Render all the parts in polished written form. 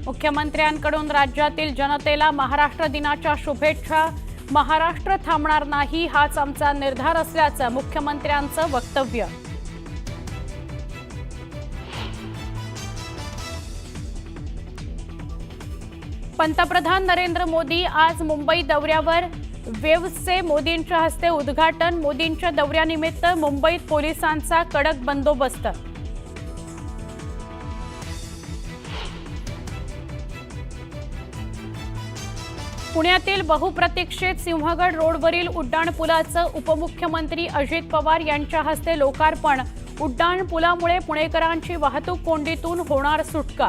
मुख्यमंत्र्यांकडून राज्यातील जनतेला महाराष्ट्र दिनाच्या शुभेच्छा। महाराष्ट्र थांबणार नाही हाच आमचा निर्धार असल्याचं मुख्यमंत्र्यांचं वक्तव्य। पंतप्रधान नरेंद्र मोदी आज मुंबई दौऱ्यावर। वेव्हचे मोदींच्या हस्ते उद्घाटन। मोदींच्या दौऱ्यानिमित्त मुंबईत पोलिसांचा कडक बंदोबस्त। पुण्यातील बहुप्रतीक्षित सिंहगड रोडवरील उड्डाणपुलाचं उपमुख्यमंत्री अजित पवार यांच्या हस्ते लोकार्पण। उड्डाणपुलामुळे पुणेकरांची वाहतूक कोंडीतून होणार सुटका।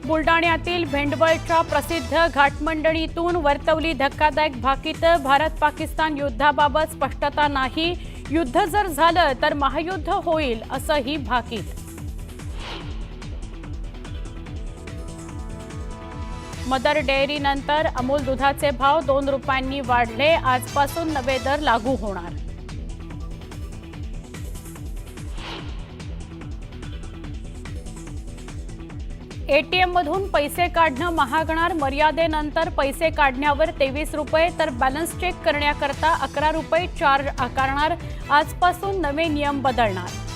बुलडाण्यातील भेंडवळच्या प्रसिद्ध घाटमंडणीतून वर्तवली धक्कादायक भाकीतं। भारत पाकिस्तान युद्धाबाबत स्पष्टता नाही। युद्ध जर झालं तर महायुद्ध होईल असंही भाकीत। मदर डेअरीनंतर अमूल दुधाचे भाव 2 रुपयांनी वाढले। आजपासून नवे दर लागू होणार। एटीएम मधून पैसे काढणं महागणार। मर्यादेनंतर पैसे काढण्यावर 23 रुपये तर बॅलन्स चेक करण्याकरता 11 रुपये चार्ज आकारणार। आजपासून नवे नियम बदलणार।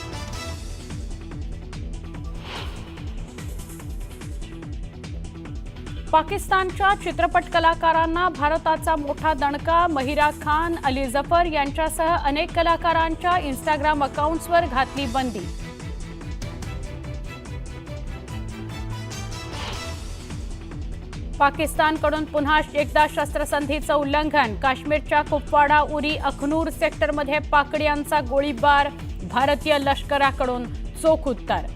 पाकिस्तानच्या चित्रपट कलाकारांना भारताचा मोठा दणका। महिरा खान, अली जफर यांच्यासह अनेक कलाकारांच्या इंस्टाग्राम अकाउंट्सवर घातली बंदी। पाकिस्तानकडून पुन्हा एकदा शस्त्रसंधीचं उल्लंघन। काश्मीरच्या कुपवाडा, उरी, अखनूर सेक्टरमध्ये पाकड्यांचा गोळीबार। भारतीय लष्कराकडून चोख उत्तर।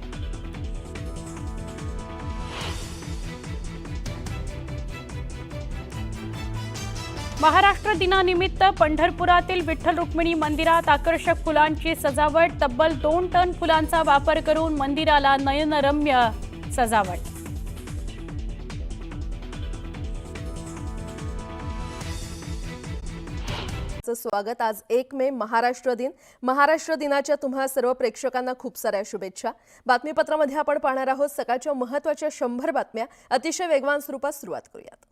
महाराष्ट्र दिनानिमित्त पंढरपुरातील विठ्ठल रुक्मिणी मंदिरात आकर्षक फुलांची सजावट। तब्बल 2 टन फुलांचा वापर करून मंदिराला नयनरम्य सजावट। स्वागत। आज 1 मे महाराष्ट्र दिन। महाराष्ट्र दिनाच्या तुम्हा सर्व प्रेक्षकांना खूप साऱ्या शुभेच्छा। बातमीपत्रामध्ये आपण पाहणार आहोत सकाळच्या महत्त्वाच्या 100 बातम्या। अतिशय वेगवान स्वरूपात सुरुवात करूयात।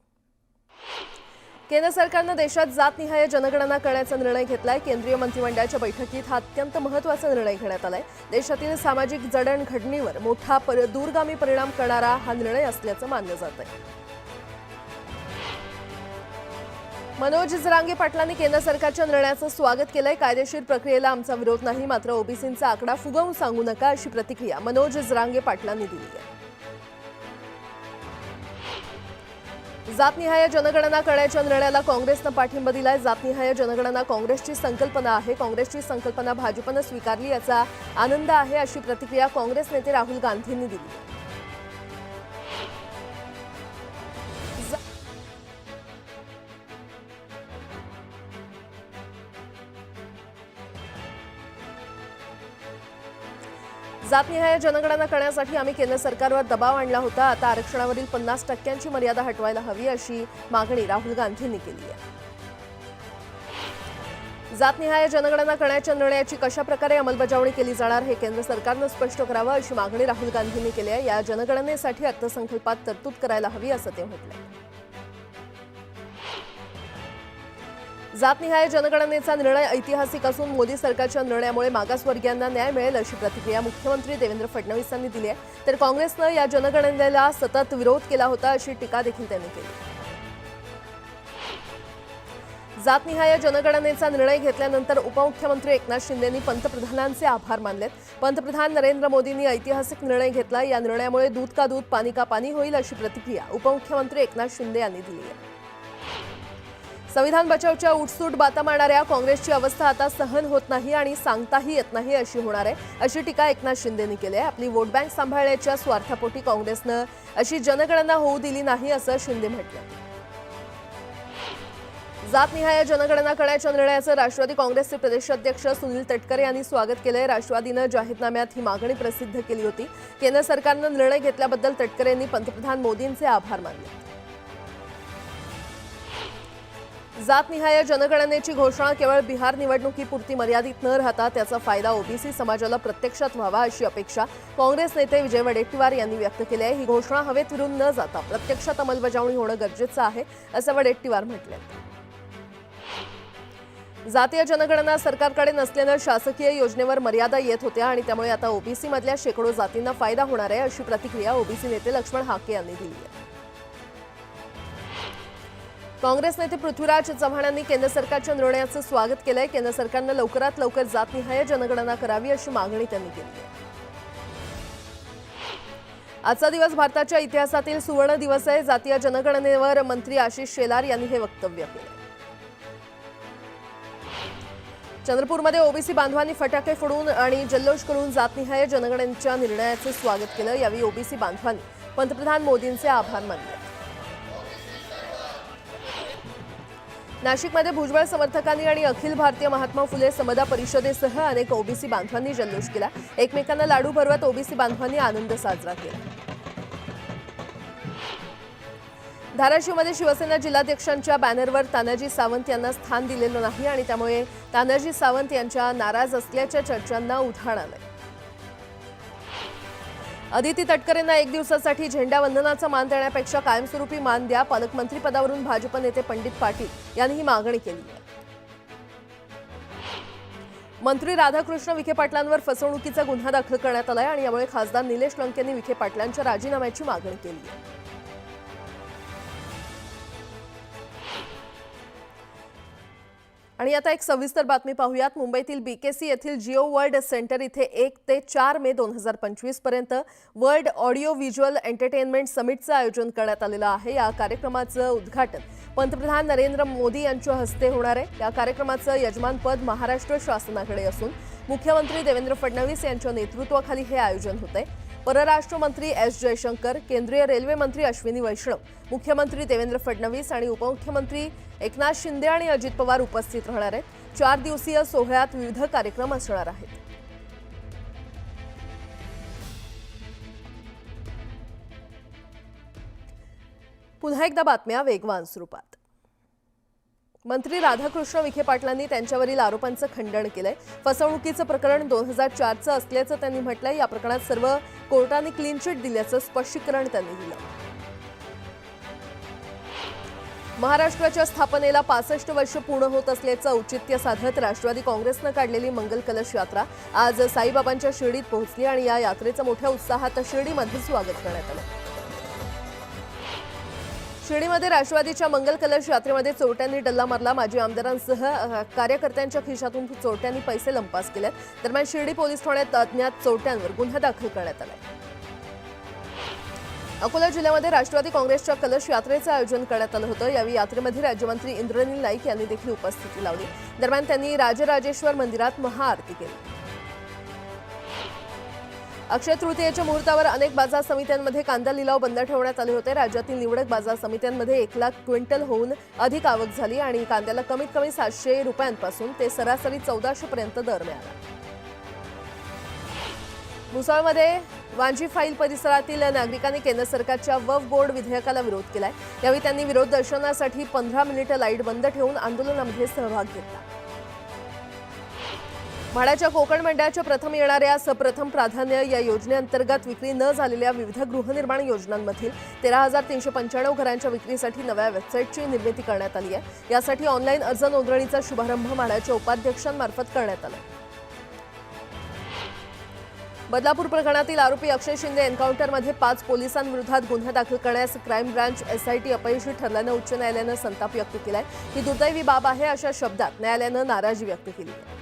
केंद्र सरकारने देशात जातनिहाय जनगणना करण्याचा निर्णय घेतलाय। केंद्रीय मंत्रिमंडळाच्या बैठकीत हा अत्यंत महत्त्वाचा निर्णय घेण्यात आलाय। देशातील सामाजिक जडणघडणीवर मोठा दूरगामी परिणाम करणारा हा निर्णय असल्याचं मानलं जात आहे। मनोज जरांगे पाटलांनी केंद्र सरकारच्या निर्णयाचं स्वागत केलंय। कायदेशीर प्रक्रियेला आमचा विरोध नाही, मात्र ओबीसींचा आकडा फुगवून सांगू नका अशी प्रतिक्रिया मनोज जरांगे पाटलांनी दिली आहे। जातनिहाय जनगणना करण्याच्या निर्णयाला काँग्रेसनं पाठिंबा दिलाय। जातनिहाय जनगणना काँग्रेसची संकल्पना आहे। काँग्रेसची संकल्पना भाजपनं स्वीकारली याचा आनंद आहे अशी प्रतिक्रिया काँग्रेस नेते राहुल गांधींनी दिली आहे। जातनिहाय जनगणना करण्यासाठी आम्ही केंद्र सरकारवर दबाव आणला होता। आता आरक्षणावरील 50% मर्यादा हटवायला हवी अशी मागणी राहुल गांधींनी केली आहे। जातनिहाय जनगणना करण्याच्या निर्णयाची कशा प्रकारे अंमलबजावणी केली जाणार हे केंद्र सरकारनं स्पष्ट करावं अशी मागणी राहुल गांधींनी केली आहे। या जनगणनेसाठी अर्थसंकल्पात तरतूद करायला हवी असं ते म्हटलंय। जातनिहाय जनगणनेचा निर्णय ऐतिहासिक असून मोदी सरकारच्या निर्णयामुळे मागासवर्गीयांना न्याय मिळेल अशी प्रतिक्रिया मुख्यमंत्री देवेंद्र फडणवीस यांनी दिली आहे। तर काँग्रेसनं या जनगणनेला सतत विरोध केला होता अशी टीका देखील त्यांनी केली। जातनिहाय जनगणनेचा निर्णय घेतल्यानंतर उपमुख्यमंत्री एकनाथ शिंदेंनी पंतप्रधानांचे आभार मानलेत। पंतप्रधान नरेंद्र मोदींनी ऐतिहासिक निर्णय घेतला। या निर्णयामुळे दूध का दूध पानी का पानी होईल अशी प्रतिक्रिया उपमुख्यमंत्री एकनाथ शिंदे यांनी दिली आहे। संविधान बचावच्या उठसूट बाता मारणाऱ्या काँग्रेसची अवस्था आता सहन होत नाही आणि सांगताही येत नाही अशी होणार आहे अशी टीका एकनाथ शिंदेंनी केली आहे। आपली वोट बँक सांभाळण्याच्या स्वार्थापोटी काँग्रेसनं अशी जनगणना होऊ दिली नाही असं शिंदे म्हटलं। जातनिहाय जनगणना करण्याच्या निर्णयाचं राष्ट्रवादी काँग्रेसचे प्रदेशाध्यक्ष सुनील तटकरे यांनी स्वागत केलंय। राष्ट्रवादीनं जाहीरनाम्यात ही मागणी प्रसिद्ध केली होती। केंद्र सरकारनं निर्णय घेतल्याबद्दल तटकरे यांनी पंतप्रधान मोदींचे आभार मानले। जातनिहाय जनगणनेची घोषणा केवळ बिहार निवडणुकीपुरती मर्यादित न राहता त्याचा फायदा ओबीसी समाजाला प्रत्यक्षात व्हावा अशी अपेक्षा काँग्रेस नेते विजय वडेट्टीवार यांनी व्यक्त केली आहे। ही घोषणा हवेत विरून न जाता प्रत्यक्षात अंमलबजावणी होणं गरजेचं आहे असं वडेट्टीवार म्हटलंय। जातीय जनगणना सरकारकडे नसल्यानं शासकीय योजनेवर मर्यादा येत होत्या आणि त्यामुळे आता ओबीसी मधल्या शेकडो जातींना फायदा होणार आहे अशी प्रतिक्रिया ओबीसी नेते लक्ष्मण हाके यांनी दिली आहे। काँग्रेस नेते पृथ्वीराज चव्हाण यांनी केंद्र सरकारच्या निर्णयाचं स्वागत केलंय। केंद्र सरकारनं लवकरात लवकर जातनिहाय जनगणना करावी अशी मागणी त्यांनी केली आहे। आजचा दिवस भारताच्या इतिहासातील सुवर्ण दिवस आहे। जातीय जनगणनेवर मंत्री आशिष शेलार यांनी हे वक्तव्य केलं। चंद्रपूरमध्ये ओबीसी बांधवांनी फटाके फोडून आणि जल्लोष करून जातनिहाय जनगणनेच्या निर्णयाचे स्वागत केलं। यावेळी ओबीसी बांधवांनी पंतप्रधान मोदींचे आभार मानले। नाशिकमध्ये भुजबळ समर्थकांनी आणि अखिल भारतीय महात्मा फुले समता परिषदेसह अनेक ओबीसी बांधवांनी जल्लोष केला। एकमेकांना लाडू भरवत ओबीसी बांधवांनी आनंद साजरा केला। धाराशिवमध्ये शिवसेना जिल्हाध्यक्षांच्या बॅनरवर तानाजी सावंत यांना स्थान दिलेलं नाही आणि त्यामुळे तानाजी सावंत यांच्या नाराज असल्याच्या चर्चांना उधाण आलंय। अदिती तटकरेंना एक दिवसासाठी झेंडा वंदनाचा मान देण्यापेक्षा कायमस्वरूपी मान द्या, पालकमंत्री पदावरून भाजप नेते पंडित पाटील यांनी ही मागणी केली आहे। मंत्री राधाकृष्ण विखे पाटलांवर फसवणुकीचा गुन्हा दाखल करण्यात आलाय आणि यामुळे खासदार निलेश लंके यांनी विखे पाटलांच्या राजीनाम्याची मागणी केली आहे। आणि आता एक सविस्तर बातमी पाहूयात। मुंबईतील बीकेसी येथील जिओ वर्ल्ड सेंटर इथे 1 ते 4 मे 2025 पर्यंत वर्ल्ड ऑडिओ व्हिज्युअल एंटरटेनमेंट समिटचं आयोजन करण्यात आलेलं आहे। या कार्यक्रमाचं उद्घाटन पंतप्रधान नरेंद्र मोदी यांच्या हस्ते होणार आहे। या कार्यक्रमाचं यजमानपद महाराष्ट्र शासनाकडे असून मुख्यमंत्री देवेंद्र फडणवीस यांच्या नेतृत्वाखाली हे आयोजन होतंय। परराष्ट्र मंत्री एस जयशंकर, केंद्रीय रेल्वे मंत्री अश्विनी वैष्णव, मुख्यमंत्री देवेंद्र फडणवीस आणि उपमुख्यमंत्री एकनाथ शिंदे आणि अजित पवार उपस्थित राहणार आहेत। 4 दिवसीय सोहळ्यात विविध कार्यक्रम असणार आहेत। पुन्हा एकदा बातम्या वेगवान स्वरूपात। मंत्री राधाकृष्ण विखे पाटलांनी त्यांच्यावरील आरोपांचं खंडन केलंय। फसवणुकीचं प्रकरण 2004चं असल्याचं त्यांनी म्हटलंय। या प्रकरणात सर्व कोर्टाने क्लीन चिट दिल्याचं स्पष्टीकरण त्यांनी दिलं। महाराष्ट्राच्या स्थापनेला 65 वर्ष पूर्ण होत असल्याचं औचित्य साधत राष्ट्रवादी काँग्रेसनं काढलेली मंगल कलश यात्रा आज साईबाबांच्या शिर्डीत पोहोचली आणि या यात्रेचं मोठ्या उत्साहात शिर्डीमध्ये स्वागत करण्यात आलं। शिर्डीमध्ये राष्ट्रवादीच्या मंगल कलश यात्रेमध्ये चोरट्यांनी डल्ला मारला। माजी आमदारांसह कार्यकर्त्यांच्या खिशातून चोरट्यांनी पैसे लंपास केले। दरम्यान शिर्डी पोलीस ठाण्यात अज्ञात चोरट्यांवर गुन्हा दाखल करण्यात आला। अकोला जिल्ह्यामध्ये राष्ट्रवादी काँग्रेसच्या कलश यात्रेचं आयोजन करण्यात आलं होतं। यावेळी यात्रेमध्ये राज्यमंत्री इंद्रनील नाईक यांनी देखील उपस्थिती लावली। दरम्यान त्यांनी राजराजेश्वर मंदिरात महाआरती केली। अक्षय तृतीयेच्या मुहूर्तावर अनेक बाजार समित्यांमध्ये कांदा लिलाव बंद ठेवण्यात आले होते। राज्यातील निवडक बाजार समित्यांमध्ये 1 लाख क्विंटलहून अधिक आवक झाली आणि कांद्याला कमीत कमी 700 रुपयांपासून ते सरासरी 1400 पर्यंत दर मिळाला। मुसळमध्ये वांजी फाईल परिसरातील नागरिकांनी केंद्र सरकारच्या वक्फ बोर्ड विधेयकाला विरोध केलाय। यावेळी त्यांनी विरोध दर्शनासाठी 15 मिनिटं लाईट बंद ठेवून आंदोलनामध्ये सहभाग घेतला। म्हाडाच्या कोकण मंडळाच्या प्रथम येणाऱ्या सप्रथम प्राधान्य या योजनेअंतर्गत विक्री न झालेल्या विविध गृहनिर्माण योजनांमधील 13,395 घरांच्या विक्रीसाठी नव्या वेबसाईटची निर्मिती करण्यात आली आहे। यासाठी ऑनलाईन अर्ज नोंदणीचा शुभारंभ म्हाडाच्या उपाध्यक्षांमार्फत करण्यात आला। बदलापूर प्रकरणातील आरोपी अक्षय शिंदे एन्काउंटरमध्ये 5 पोलिसांविरोधात गुन्हा दाखल करण्यास क्राईम ब्रांच एसआयटी अपयशी ठरल्यानं उच्च न्यायालयानं संताप व्यक्त केलाय। ही दुर्दैवी बाब आहे अशा शब्दात न्यायालयानं नाराजी व्यक्त केली आहे।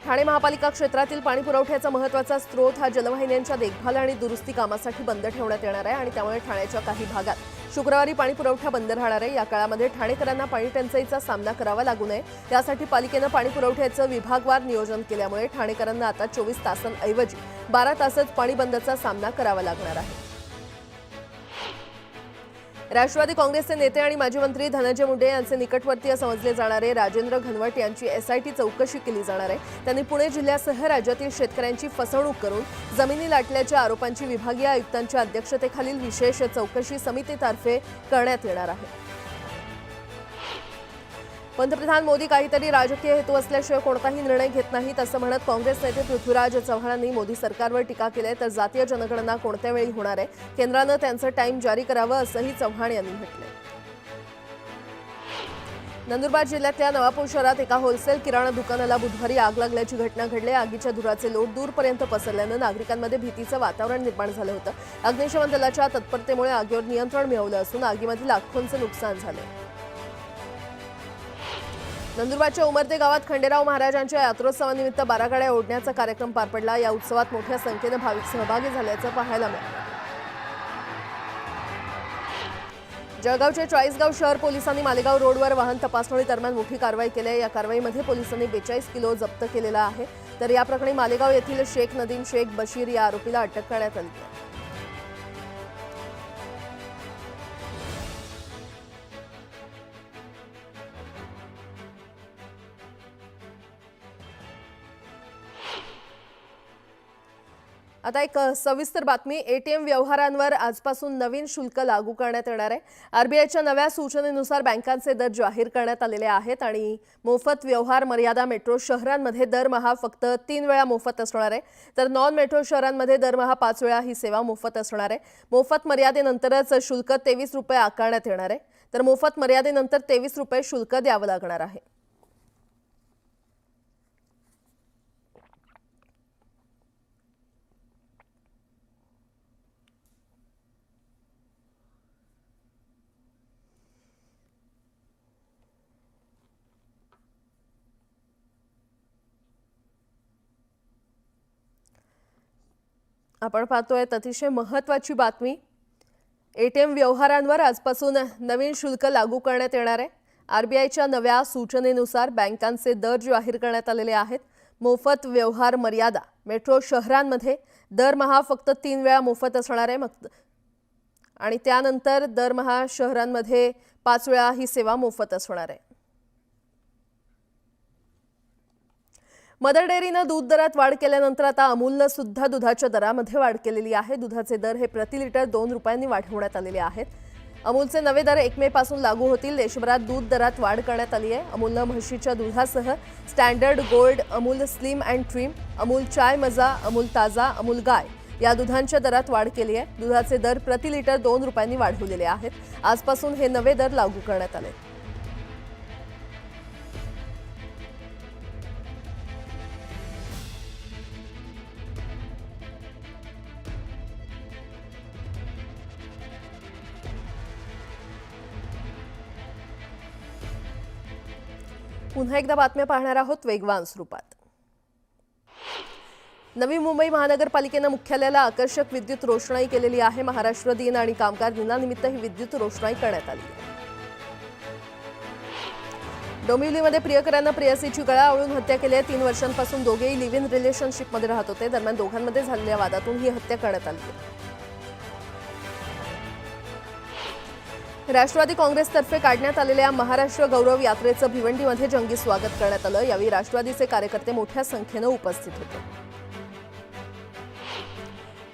ठाणे महापालिका क्षेत्रातील पाणी पुरवठ्याचा महत्त्वाचा स्रोत हा जलवाहिन्यांच्या देखभाल आणि दुरुस्ती कामासाठी बंद ठेवण्यात येणार आहे आणि त्यामुळे ठाण्याच्या काही भागात शुक्रवारी पाणी पुरवठा बंद राहणार आहे। या काळामध्ये ठाणेकरांना पाणी टंचाईचा सामना करावा लागू नये यासाठी पालिकेनं पाणी पुरवठ्याचं विभागवार नियोजन केल्यामुळे ठाणेकरांना आता 24 तासांऐवजी 12 तासच पाणी बंदचा सामना करावा लागणार आहे। राष्ट्रवादी काँग्रेसचे नेते आणि माजी मंत्री धनंजय मुंडे यांचे निकटवर्तीय समजले जाणारे राजेंद्र घनवट यांची एसआयटी चौकशी केली जाणार आहे। त्यांनी पुणे जिल्ह्यासह राज्यातील शेतकऱ्यांची फसवणूक करून जमिनी लाटल्याच्या आरोपांची विभागीय आयुक्तांच्या अध्यक्षतेखालील विशेष चौकशी समितीतर्फे करण्यात येणार आहे। पंतप्रधान मोदी काहीतरी राजकीय हेतू असल्याशिवाय कोणताही निर्णय घेत नाहीत असं म्हणत काँग्रेस नेते पृथ्वीराज चव्हाणांनी मोदी सरकारवर टीका केली आहे. तर जातीय जनगणना कोणत्या वेळी होणार आहे, केंद्रानं त्यांचं टाइम जारी करावं असंही चव्हाण यांनी म्हटलंय. नंदुरबार जिल्ह्यातल्या नवापूर शहरात एका होलसेल किराणा दुकानाला बुधवारी आग लागल्याची घटना घडली. आगीच्या धुराचे लोट दूरपर्यंत पसरल्यानं नागरिकांमध्ये भीतीचं वातावरण निर्माण झालं होतं. अग्निशमन दलाच्या तत्परतेमुळे आगीवर नियंत्रण मिळवलं असून आगीमध्ये लाखोंचं नुकसान झालंय. नंदुरबारच्या उमरते गावात खंडेराव महाराजांच्या यात्रोत्सवानिमित्त 12 गाड्या ओढण्याचा कार्यक्रम पार पडला. या उत्सवात मोठ्या संख्येनं भाविक सहभागी झाल्याचं पाहायला मिळालं. जळगावच्या चाळीसगाव शहर पोलिसांनी मालेगाव रोडवर वाहन तपासणी दरम्यान मोठी कारवाई केली आहे. या कारवाईमध्ये पोलिसांनी 42 किलो जप्त केलेला आहे. तर या प्रकरणी मालेगाव येथील शेख नदीम शेख बशीर या आरोपीला अटक करण्यात आली आहे. आता एक सविस्तर बातमी. एटीएम व्यवहारांवर आजपासून नवीन शुल्क लागू करण्यात येणार आहे. आरबीआयच्या नव्या सूचनेनुसार बँकांचे दर जाहीर करण्यात आलेले आहेत आणि मोफत व्यवहार मर्यादा मेट्रो शहरांमध्ये दरमहा फक्त 3 वेळा मोफत असणार आहे. तर नॉन मेट्रो शहरांमध्ये दरमहा 5 वेळा ही सेवा मोफत असणार आहे. मोफत मर्यादेनंतरच शुल्क 23 रुपये आकारण्यात येणार आहे. तर मोफत मर्यादेनंतर 23 रुपये शुल्क द्यावं लागणार आहे. आपण पाहतोय अतिशय महत्त्वाची बातमी. एटीएम व्यवहारांवर आजपासून नवीन शुल्क लागू करण्यात येणार आहे. आरबीआयच्या नव्या सूचनेनुसार बँकांचे दर जाहीर करण्यात आलेले आहेत. मोफत व्यवहार मर्यादा मेट्रो शहरांमध्ये दरमहा फक्त 3 वेळा मोफत असणार आहे आणि त्यानंतर दरमहा शहरांमध्ये 5 वेळा ही सेवा मोफत असणार आहे. मदर डेअरीनं दूध दरात वाढ केल्यानंतर आता अमूलनं सुद्धा दुधाच्या दरामध्ये वाढ केलेली आहे. दुधाचे दर हे प्रति लिटर 2 रुपयांनी वाढवण्यात आलेले आहेत. अमूलचे नवे दर 1 मे पासून लागू होतील. देशभरात दूध दरात वाढ करण्यात आली आहे. अमूलनं म्हशीच्या दुधासह standard, gold, Amul slim and trim, Amul चाय मजा, अमूल ताजा, अमूल गाय या दुधांच्या दरात वाढ केली आहे. दुधाचे दर प्रति लिटर 2 रुपयांनी वाढवलेले आहेत. आजपासून हे नवे दर लागू करण्यात आले. पुन्हा एकदा बातम्या पाहणार आहोत वेगवान स्वरूपात. नवी मुंबई महानगरपालिकेनं मुख्यालयाला आकर्षक विद्युत रोषणाई केलेली आहे. महाराष्ट्र दिन आणि कामगार दिनानिमित्त ही विद्युत रोषणाई करण्यात आली आहे. डोंबिवलीमध्ये प्रियकरानं प्रेयसीची गळा आवळून हत्या केली आहे. 3 वर्षांपासून दोघेही लिव्ह इन रिलेशनशिपमध्ये राहत होते. दरम्यान दोघांमध्ये झालेल्या वादातून ही हत्या करण्यात आली आहे. राष्ट्रवादी काँग्रेसतर्फे काढण्यात आलेल्या महाराष्ट्र गौरव यात्रेचं भिवंडीमध्ये जंगी स्वागत करण्यात आलं. यावेळी राष्ट्रवादीचे कार्यकर्ते मोठ्या संख्येनं उपस्थित होते.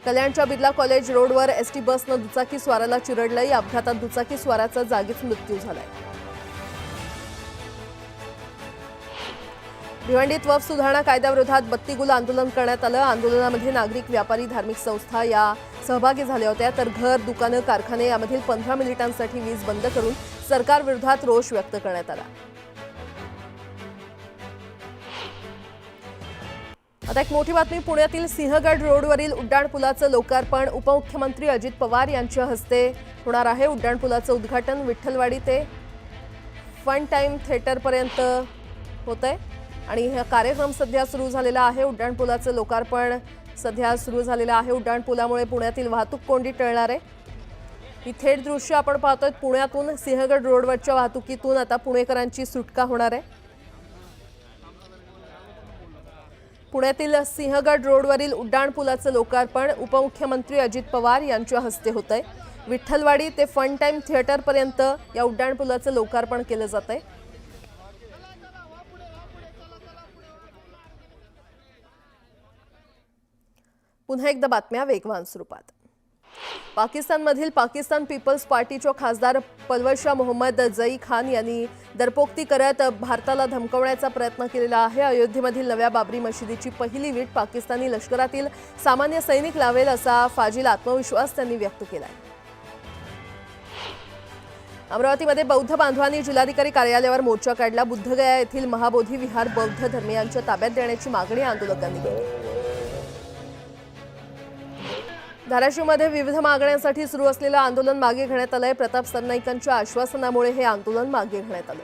कल्याणच्या बिर्ला कॉलेज रोडवर एसटी बसनं दुचाकी स्वाराला चिरडलं. या अपघातात दुचाकी स्वाराचा जागीच मृत्यू झालाय. भिवंडीत वक्फ सुधारणा कायद्याविरोधात बत्तीगुल आंदोलन करण्यात आलं. आंदोलनामध्ये नागरिक, व्यापारी, धार्मिक संस्था या सहभागी झाल्या होत्या. तर घर, दुकानं, कारखाने यामधील 15 मिनिटांसाठी वीज बंद करून सरकारविरोधात रोष व्यक्त करण्यात आला. आता एक मोठी बातमी. पुण्यातील सिंहगड रोडवरील उड्डाणपुलाचं लोकार्पण उपमुख्यमंत्री अजित पवार यांच्या हस्ते होणार आहे. उड्डाणपुलाचं उद्घाटन विठ्ठलवाडी ते फन टाइम थिएटरपर्यंत होतंय आणि हा कार्यक्रम सध्या सुरू झालेला आहे. उड्डाणपुलाचं लोकार्पण सध्या सुरू झालेलं आहे. उड्डाणपुलामुळे पुण्यातील वाहतूक कोंडी टळणार आहे. ही थेट दृश्य आपण पाहतोय. पुण्यातून सिंहगड रोडवरच्या वाहतुकीतून आता पुणेकरांची सुटका होणार आहे. पुण्यातील सिंहगड रोडवरील उड्डाणपुलाचं लोकार्पण उपमुख्यमंत्री अजित पवार यांच्या हस्ते होतंय. विठ्ठलवाडी ते फन टाइम थिएटरपर्यंत या उड्डाणपुलाचं लोकार्पण केलं जातंय. पुन्हा एकदा बातम्या वेगवान स्वरूपात. पाकिस्तानमधील पाकिस्तान पीपल्स पार्टीचे खासदार पलवशा मोहम्मद जई खान यांनी दरपोक्ती करत भारताला धमकवण्याचा प्रयत्न केलेला आहे। अयोध्येमधील नव्या बाबरी मशिदीची पहिली वीट पाकिस्तानी लष्करातील सामान्य सैनिक लावेल असा फाजील आत्मविश्वास त्यांनी व्यक्त केला आहे। अमरावतीमध्ये बौद्ध बांधवांनी जिल्हाधिकारी कार्यालयावर मोर्चा काढला। बुद्धगया येथील महाबोधी विहार बौद्ध धर्मीयांच्या ताब्यात देण्याची मागणी आंदोलकांनी केली। धाराशिवमध्ये विविध मागण्यांसाठी सुरू असलेलं आंदोलन मागे घेण्यात आलंय। प्रताप सरनाईकांच्या आश्वासनामुळे हे आंदोलन मागे घेण्यात आलं।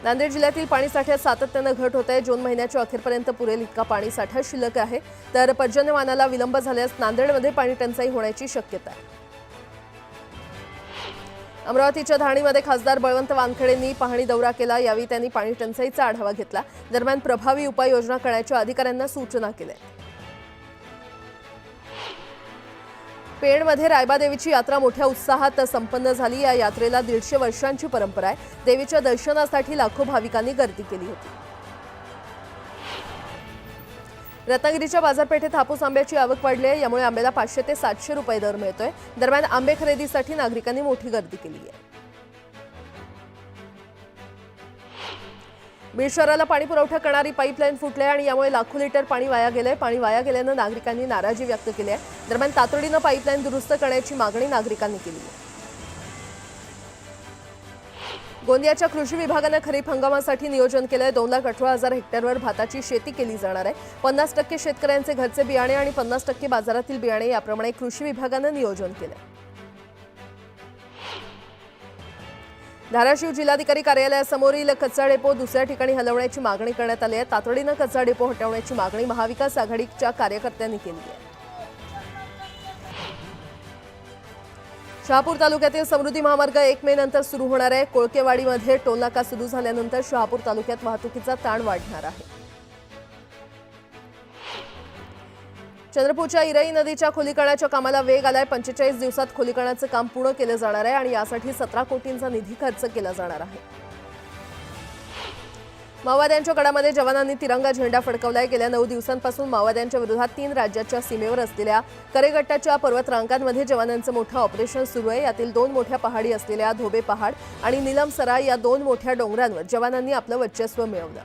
नांदेड जिल्ह्यातील पाणीसाठ्यात सातत्यानं घट होत आहे। जून महिन्याच्या अखेरपर्यंत पुरेल इतका पाणीसाठा शिल्लक आहे, तर पर्जन्यमानाला विलंब झाल्यास नांदेडमध्ये पाणी टंचाई होण्याची शक्यता आहे। अमरावतीच्या धारणीमध्ये खासदार बळवंत वानखेडेंनी पाहणी दौरा केला। यावेळी त्यांनी पाणी टंचाईचा आढावा घेतला। दरम्यान प्रभावी उपाययोजना करण्याच्या अधिकाऱ्यांना सूचना केल्या। पेणमध्ये रायबादेवीची यात्रा मोठ्या उत्साहात संपन्न झाली। या यात्रेला 150 वर्षांची परंपरा आहे। देवीच्या दर्शनासाठी लाखो भाविकांनी गर्दी केली होती। रत्नागिरीच्या बाजारपेठेत हापूस आंब्याची आवक वाढली आहे। यामुळे आंब्याला 500 ते 700 रुपये दर मिळतोय। दरम्यान आंबे खरेदीसाठी नागरिकांनी मोठी गर्दी केली आहे। बीड शहराला पाणी पुरवठा करणारी पाईपलाईन फुटली आणि यामुळे लाखो लिटर पाणी वाया गेलंय। पाणी वाया गेल्यानं नागरिकांनी नाराजी व्यक्त केली आहे। दरम्यान तातडीनं पाईपलाईन दुरुस्त करण्याची मागणी नागरिकांनी केली आहे। गोंदियाच्या कृषी विभागानं खरीप हंगामासाठी नियोजन केलंय। 2,18,000 हेक्टरवर भाताची शेती केली जाणार आहे। 50% शेतकऱ्यांचे घरचे बियाणे आणि 50% बाजारातील बियाणे याप्रमाणे कृषी विभागानं नियोजन केलंय। धाराशिव जिल्हाधिकारी कार्यालयासमोरील कचरा डेपो दुसऱ्या ठिकाणी हलवण्याची मागणी करण्यात आली आहे। तातडीनं कचरा डेपो हटवण्याची मागणी महाविकास आघाडीच्या कार्यकर्त्यांनी केली आहे। शहापूर तालुक्यातील समृद्धी महामार्ग 1 मे नंतर सुरू होणार आहे। कोळकेवाडीमध्ये टोलनाका सुरू झाल्यानंतर शहापूर तालुक्यात वाहतुकीचा ताण वाढणार आहे। चंद्रपूरच्या इराई नदीच्या खोलीकरणाच्या कामाला वेग आलाय। 45 दिवसात खोलीकरणाचं काम पूर्ण केलं जाणार आहे आणि यासाठी 17 कोटींचा निधी खर्च केला जाणार आहे। माओवाद्यांच्या गडामध्ये जवानांनी तिरंगा झेंडा फडकवलाय। गेल्या 9 दिवसांपासून माओवाद्यांच्या विरोधात 3 राज्याच्या सीमेवर असलेल्या करेगट्टाच्या पर्वत रांगांमध्ये जवानांचं मोठं ऑपरेशन सुरू आहे। यातील 2 मोठ्या पहाडी असलेल्या धोबे पहाड आणि निलमसराय या 2 मोठ्या डोंगरांवर जवानांनी आपलं वर्चस्व मिळवलं।